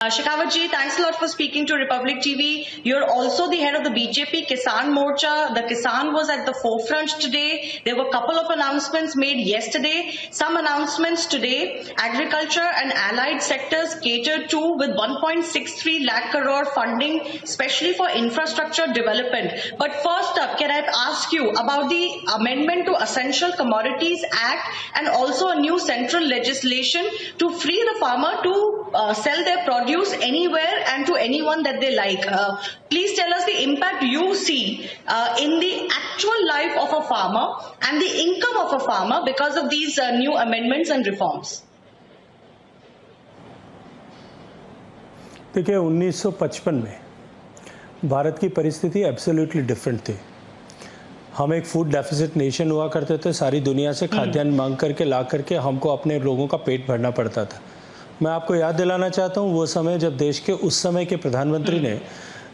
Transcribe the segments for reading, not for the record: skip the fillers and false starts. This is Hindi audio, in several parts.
Shekhawat ji, thanks a lot for speaking to Republic TV. You're also the head of the BJP Kisan Morcha. The Kisan was at the forefront today. There were a couple of announcements made yesterday. Some announcements today. Agriculture and allied sectors catered to with 1.63 lakh crore funding, especially for infrastructure development. But first up, can I ask you about the amendment to Essential Commodities Act and also a new central legislation to free the farmer to sell their produce anywhere and to anyone that they like. Please tell us the impact you see in the actual life of a farmer and the income of a farmer because of these new amendments and reforms. देखिए 1955 में भारत की परिस्थिति एब्सोल्युटली डिफरेंट थी। हम एक फूड डेफिसिट नेशन हुआ करते थे। सारी दुनिया से खाद्यान्न मांग करके ला करके हमको अपने लोगों का पेट भरना पड़ता था। मैं आपको याद दिलाना चाहता हूँ वो समय जब देश के उस समय के प्रधानमंत्री ने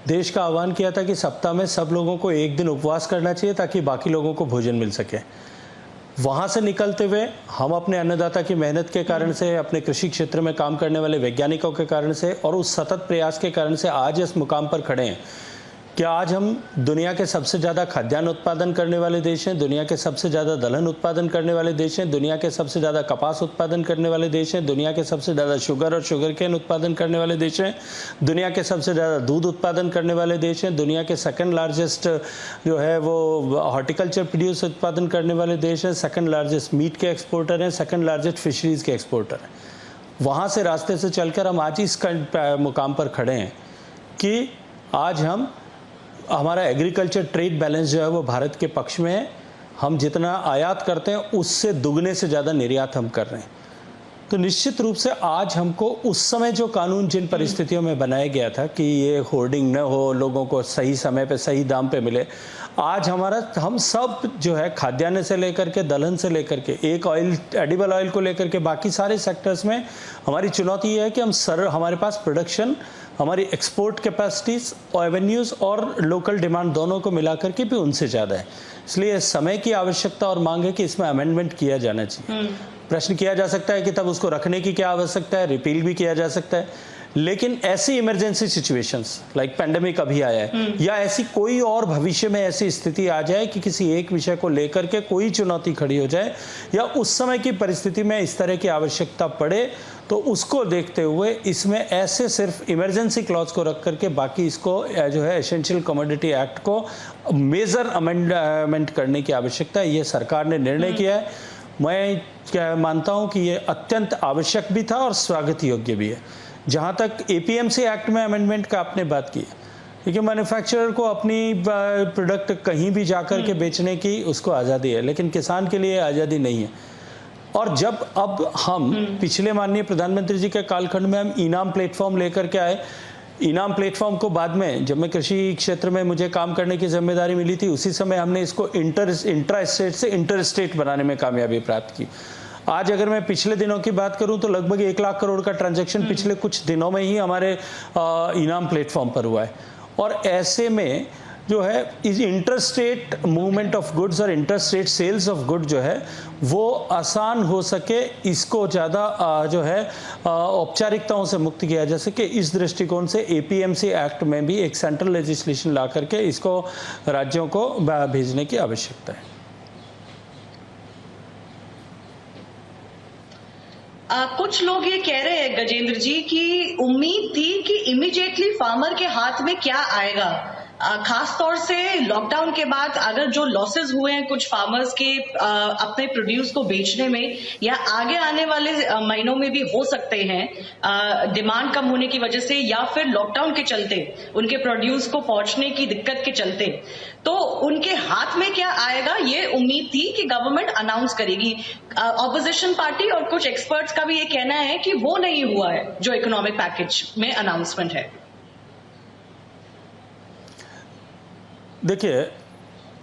देश का आह्वान किया था कि सप्ताह में सब लोगों को एक दिन उपवास करना चाहिए ताकि बाकी लोगों को भोजन मिल सके। वहाँ से निकलते हुए हम अपने अन्नदाता की मेहनत के कारण से, अपने कृषि क्षेत्र में काम करने वाले वैज्ञानिकों के कारण से और उस सतत प्रयास के कारण से आज इस मुकाम पर खड़े हैं कि आज हम दुनिया के सबसे ज़्यादा खाद्यान्न उत्पादन करने वाले देश हैं, दुनिया के सबसे ज़्यादा दलहन उत्पादन करने वाले देश हैं, दुनिया के सबसे ज़्यादा कपास उत्पादन करने वाले देश हैं, दुनिया के सबसे ज़्यादा शुगर और शुगर केन उत्पादन करने वाले देश हैं, दुनिया के सबसे ज़्यादा दूध उत्पादन करने वाले देश हैं, दुनिया के सेकंड लार्जेस्ट जो है वो हॉर्टिकल्चर प्रोड्यूस उत्पादन करने वाले देश हैं, सेकंड लार्जेस्ट मीट के एक्सपोर्टर हैं, सेकंड लार्जेस्ट फिशरीज़ के एक्सपोर्टर हैं। वहाँ से रास्ते से चलकर हम आज इस मुकाम पर खड़े हैं कि आज हमारा एग्रीकल्चर ट्रेड बैलेंस जो है वो भारत के पक्ष में है। हम जितना आयात करते हैं उससे दुगने से ज़्यादा निर्यात हम कर रहे हैं। तो निश्चित रूप से आज हमको उस समय जो कानून जिन परिस्थितियों में बनाया गया था कि ये होर्डिंग न हो, लोगों को सही समय पे सही दाम पे मिले, आज हम सब जो है खाद्यान्न से लेकर के दलहन से लेकर के एक ऑयल एडिबल ऑयल को लेकर के बाकी सारे सेक्टर्स में हमारी चुनौती ये है कि हमारे पास प्रोडक्शन, हमारी एक्सपोर्ट कैपेसिटीज़ और एवेन्यूज़ और लोकल डिमांड दोनों को मिला करके भी उनसे ज़्यादा है। इसलिए समय की आवश्यकता और मांग है कि इसमें अमेंडमेंट किया जाना चाहिए। प्रश्न किया जा सकता है कि तब उसको रखने की क्या आवश्यकता है, रिपील भी किया जा सकता है, लेकिन ऐसी इमरजेंसी सिचुएशंस लाइक पैंडेमिक अभी आया है या ऐसी कोई और भविष्य में ऐसी स्थिति आ जाए कि किसी एक विषय को लेकर के कोई चुनौती खड़ी हो जाए या उस समय की परिस्थिति में इस तरह की आवश्यकता पड़े, तो उसको देखते हुए इसमें ऐसे सिर्फ इमरजेंसी क्लॉज को रख करके बाकी इसको जो है एसेंशियल कमोडिटी एक्ट को मेजर अमेंडमेंट करने की आवश्यकता है। ये सरकार ने निर्णय किया है। मैं क्या मानता हूँ कि ये अत्यंत आवश्यक भी था और स्वागत योग्य भी है। जहाँ तक एपीएमसी एक्ट में अमेंडमेंट का आपने बात की है, देखिए मैन्युफैक्चरर को अपनी प्रोडक्ट कहीं भी जाकर के बेचने की उसको आज़ादी है, लेकिन किसान के लिए आज़ादी नहीं है। और जब अब हम पिछले माननीय प्रधानमंत्री जी के कालखंड में हम इनाम प्लेटफॉर्म लेकर के आए, इनाम प्लेटफॉर्म को बाद में जब मैं कृषि क्षेत्र में मुझे काम करने की जिम्मेदारी मिली थी उसी समय हमने इसको इंट्रा स्टेट से इंटर स्टेट बनाने में कामयाबी प्राप्त की। आज अगर मैं पिछले दिनों की बात करूं तो लगभग 1 लाख करोड़ का ट्रांजैक्शन पिछले कुछ दिनों में ही हमारे इनाम प्लेटफॉर्म पर हुआ है। और ऐसे में जो है इस interstate movement of goods और interstate sales of good जो है वो आसान हो सके, इसको ज़्यादा जो है औपचारिकताओं से मुक्त किया जा सके, इस दृष्टिकोण से एपीएमसी एक्ट में भी एक सेंट्रल लेजिस्लेशन ला करके इसको राज्यों को भेजने की आवश्यकता है। कुछ लोग ये कह रहे हैं गजेंद्र जी कि उम्मीद थी कि इमीडिएटली फार्मर के हाथ में क्या आएगा, खास तौर से लॉकडाउन के बाद अगर जो लॉसेस हुए हैं कुछ फार्मर्स के अपने प्रोड्यूस को बेचने में या आगे आने वाले महीनों में भी हो सकते हैं डिमांड कम होने की वजह से या फिर लॉकडाउन के चलते उनके प्रोड्यूस को पहुंचने की दिक्कत के चलते, तो उनके हाथ में क्या आएगा ये उम्मीद थी कि गवर्नमेंट अनाउंस करेगी। ऑपोजिशन पार्टी और कुछ एक्सपर्ट्स का भी ये कहना है कि वो नहीं हुआ है जो इकोनॉमिक पैकेज में अनाउंसमेंट है। देखिए,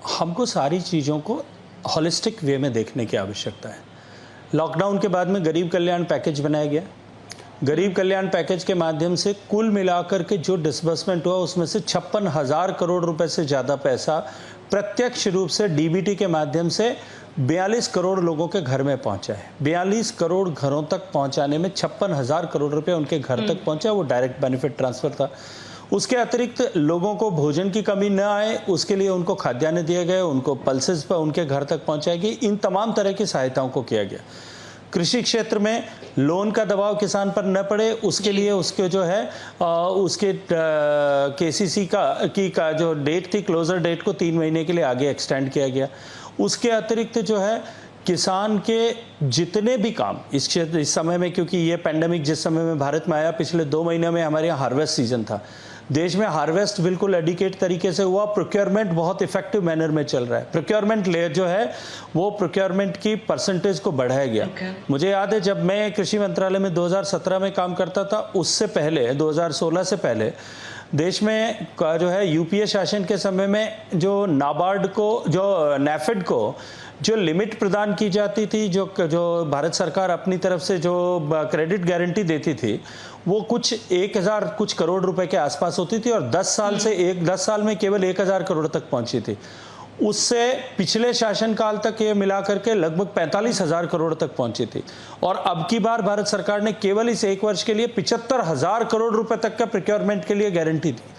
हमको सारी चीज़ों को होलिस्टिक वे में देखने की आवश्यकता है। लॉकडाउन के बाद में गरीब कल्याण पैकेज बनाया गया। गरीब कल्याण पैकेज के माध्यम से कुल मिलाकर के जो डिसबर्समेंट हुआ उसमें से 56,000 करोड़ रुपए से ज़्यादा पैसा प्रत्यक्ष रूप से डीबीटी के माध्यम से 42 करोड़ लोगों के घर में पहुंचा है। 42 करोड़ घरों तक पहुंचाने में 56,000 करोड़ रुपए उनके घर तक पहुंचा, वो डायरेक्ट बेनिफिट ट्रांसफर था। उसके अतिरिक्त लोगों को भोजन की कमी न आए उसके लिए उनको खाद्यान्न दिए गए, उनको पल्सेस पर उनके घर तक पहुंचाई गई। इन तमाम तरह की सहायताओं को किया गया। कृषि क्षेत्र में लोन का दबाव किसान पर न पड़े उसके लिए उसके जो है उसके केसीसी का जो डेट थी, क्लोजर डेट को 3 महीने के लिए आगे एक्सटेंड किया गया। उसके अतिरिक्त जो है किसान के जितने भी काम इस क्षेत्र इस समय में, क्योंकि ये पेंडेमिक जिस समय में भारत में आया, पिछले 2 महीने में हमारे यहाँ हार्वेस्ट सीजन था। देश में हार्वेस्ट बिल्कुल एडिकेट तरीके से हुआ। प्रोक्योरमेंट बहुत इफेक्टिव मैनर में चल रहा है। प्रोक्योरमेंट लेयर जो है वो प्रोक्योरमेंट की परसेंटेज को बढ़ाया गया। मुझे याद है जब मैं कृषि मंत्रालय में 2017 में काम करता था, उससे पहले 2016 से पहले देश में जो है यूपीए शासन के समय में जो नाबार्ड को, जो नेफेड को जो लिमिट प्रदान की जाती थी, जो भारत सरकार अपनी तरफ से जो क्रेडिट गारंटी देती थी, वो कुछ 1000 कुछ करोड़ रुपए के आसपास होती थी और 10 साल में केवल 1000 करोड़ तक पहुंची थी। उससे पिछले शासनकाल तक ये मिला करके लगभग 45,000 करोड़ तक पहुंची थी। और अब की बार भारत सरकार ने केवल इस 1 वर्ष के लिए 75,000 करोड़ रुपए तक का प्रोक्योरमेंट के लिए गारंटी दी।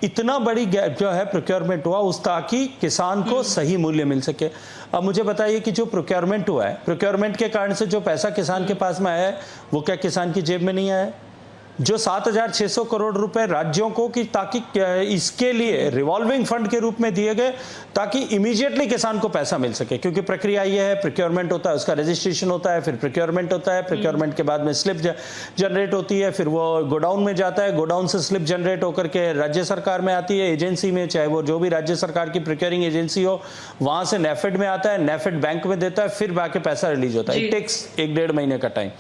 इतना बड़ी जो है प्रोक्योरमेंट हुआ उस ताकि किसान को सही मूल्य मिल सके। अब मुझे बताइए कि जो प्रोक्योरमेंट हुआ है, प्रोक्योरमेंट के कारण से जो पैसा किसान के पास में आया है वो क्या किसान की जेब में नहीं आया है? जो 7,600 करोड़ रुपए राज्यों को कि ताकि इसके लिए रिवॉल्विंग फंड के रूप में दिए गए ताकि इमीडिएटली किसान को पैसा मिल सके, क्योंकि प्रक्रिया ये है, प्रोक्योरमेंट होता है, उसका रजिस्ट्रेशन होता है, फिर प्रोक्योरमेंट होता है, प्रोक्योरमेंट के बाद में स्लिप जनरेट होती है, फिर वो गोडाउन में जाता है, गोडाउन से स्लिप जनरेट होकर के राज्य सरकार में आती है एजेंसी में, चाहे वो जो भी राज्य सरकार की प्रोक्योरिंग एजेंसी हो, वहां से नेफेड में आता है, नेफेड बैंक में देता है, फिर बाकी पैसा रिलीज होता है। इट टेक्स 1-1.5 महीने का टाइम।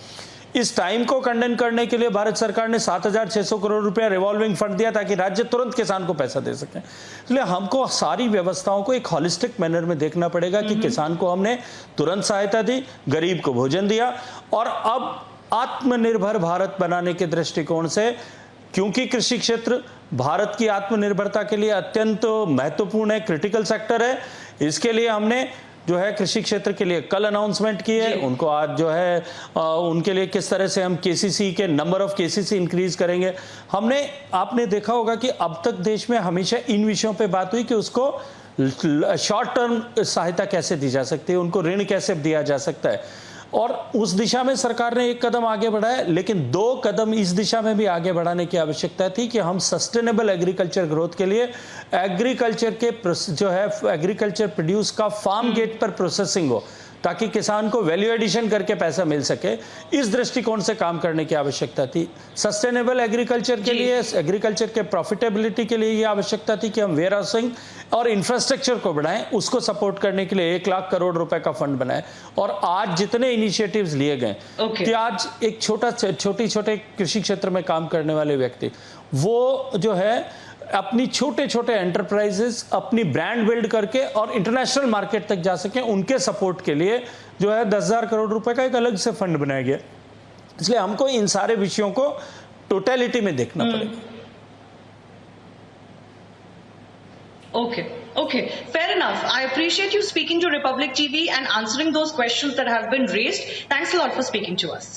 इस टाइम को कंडेन करने के लिए भारत सरकार ने 7,600 करोड़ रुपया रिवॉल्विंग फंड दिया ताकि राज्य तुरंत किसान को पैसा दे सके। इसलिए हमको सारी व्यवस्थाओं को एक होलिस्टिक मैनर में देखना पड़ेगा कि किसान को हमने तुरंत सहायता दी, गरीब को भोजन दिया, और अब आत्मनिर्भर भारत बनाने के दृष्टिकोण से, क्योंकि कृषि क्षेत्र भारत की आत्मनिर्भरता के लिए अत्यंत महत्वपूर्ण है, क्रिटिकल सेक्टर है, इसके लिए हमने जो है कृषि क्षेत्र के लिए कल अनाउंसमेंट की है। उनको आज जो है उनके लिए किस तरह से हम केसीसी के नंबर ऑफ केसीसी इंक्रीज करेंगे। आपने देखा होगा कि अब तक देश में हमेशा इन विषयों पे बात हुई कि उसको शॉर्ट टर्म सहायता कैसे दी जा सकती है, उनको ऋण कैसे दिया जा सकता है, और उस दिशा में सरकार ने 1 कदम आगे बढ़ाया, लेकिन 2 कदम इस दिशा में भी आगे बढ़ाने की आवश्यकता थी कि हम सस्टेनेबल एग्रीकल्चर ग्रोथ के लिए एग्रीकल्चर के जो है एग्रीकल्चर प्रोड्यूस का फार्म गेट पर प्रोसेसिंग हो ताकि किसान को वैल्यू एडिशन करके पैसा मिल सके। इस दृष्टिकोण से काम करने की आवश्यकता थी। सस्टेनेबल एग्रीकल्चर के लिए, एग्रीकल्चर के प्रॉफिटेबिलिटी के लिए ये आवश्यकता थी कि हम वेयर हाउसिंग और इंफ्रास्ट्रक्चर को बढ़ाएं, उसको सपोर्ट करने के लिए 1 लाख करोड़ रुपए का फंड बनाए। और आज जितने इनिशिएटिव्स लिए गए कि आज एक छोटे कृषि क्षेत्र में काम करने वाले व्यक्ति वो जो है अपनी छोटे एंटरप्राइजेस अपनी ब्रांड बिल्ड करके और इंटरनेशनल मार्केट तक जा सके, उनके सपोर्ट के लिए जो है 10,000 करोड़ रुपए का एक अलग से फंड बनाया गया। इसलिए हमको इन सारे विषयों को टोटलिटी में देखना पड़ेगा। Okay, fair enough. I appreciate you speaking to Republic TV and answering those questions that have been raised. Thanks a lot for speaking to us.